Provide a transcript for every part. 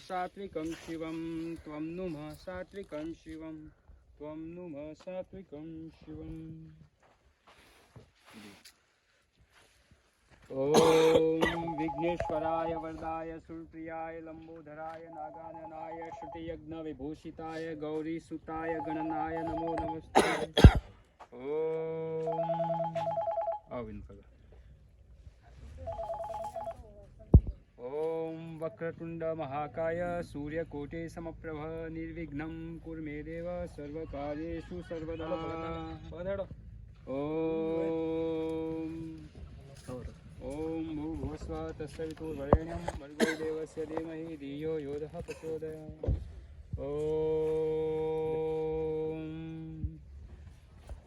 सात्विकं शिवं त्वं नुमः सात्विकं शिवं त्वं नुमः सात्विकं शिवम् ओम विघ्नेश्वराय वरदाय सुरप्रियाय लंबोदराय नागाननाय श्रुतियज्ञ विभूषिताय गौरी सुताय गणनाय नमो नमस्ते। ओम वक्रतुंड महाकाय सूर्यकोटि समप्रभ निर्विघ्नं कुरु मे देव सर्वकार्येषु सर्वदा। ओम भूर्भुवस्वः तत्सवितुर्वरेण्यं भर्गो देवस्य धीमहि धियो यो नः प्रचोदयात्। ओम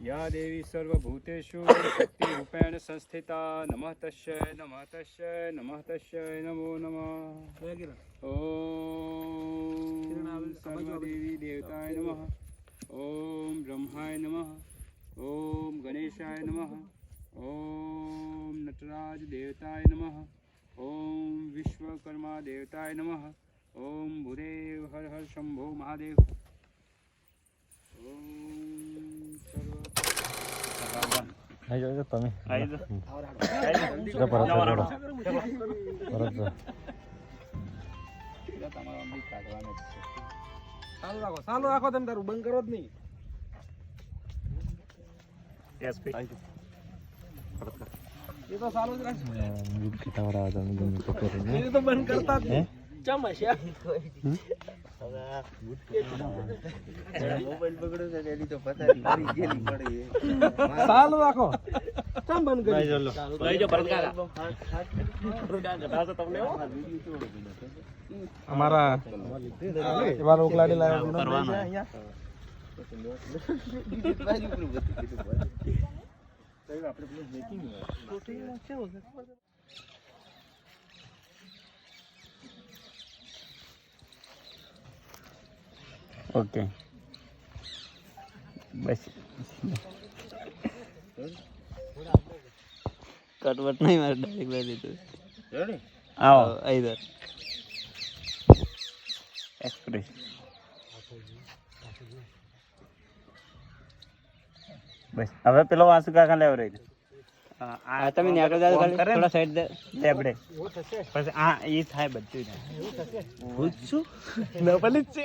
या देवी सर्वभूतेषु शक्तिरूपेण संस्थिता नमः तस्यै नमः तस्यै नमः तस्यै नमो नमः। ओम सर्वदेवी देवताय नमः। ओम ब्रह्माय नमः। ओम गणेशाय नमः। ओम नटराज देवताय नमः। ओम विश्वकर्मा देवताय नमः। ओम भूदेव हर हर शंभो महादेव। ओम ચાલુ રાખો તમે તારું બંધ કરો જ નહીં. એ તો ચાલુ જ રાખો. એ તો બંધ કરતા જ નહીં. ચાલુ રાખો. ચમ બંધ કરી અમારા ઉકલાડી લાવ્યા ओके बस कटवट नहीं मार डायरेक्ट ले दी आओ इधर एक्सप्रेस बस હવે પેલો વાસુ કાકા લેવ રહી આ તમે ને આગળ જાવ ખાલી થોડા સાઈડ દે લેબડે પછી આ ઈ થાય બધું થાય પૂછું ન ભલે છે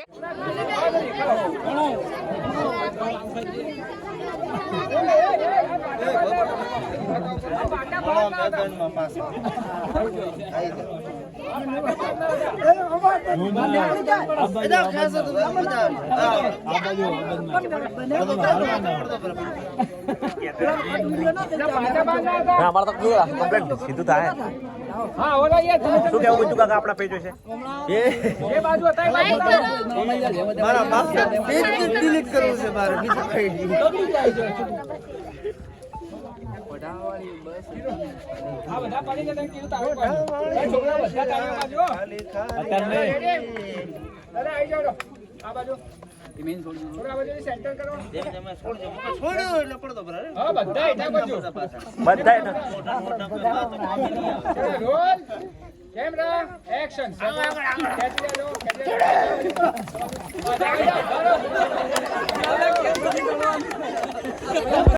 સીધું થાય. હા ઓલા શું કેવું બધું કાકા આપણા પેજો છે એ બાજુ હતા મારા બાપ પેજ ડિલીટ કરવું છે મારે બીજું કઈ નહીં. પડાવાળી બસ આ બધા પડી ગયા કે તારો છોકરા બધા તાળીઓ બાજુ અત્યારે અરે આવી જાઓ આ બાજુ ઇમેન છોડજો થોડા બાજુ સેન્ટર કરો એક તમે છોડજો છોડ્યો એટલે પડતો બરાબર હા બધા એટા બાજુ બધા એટા રોલ કેમેરા એક્શન કેચ લો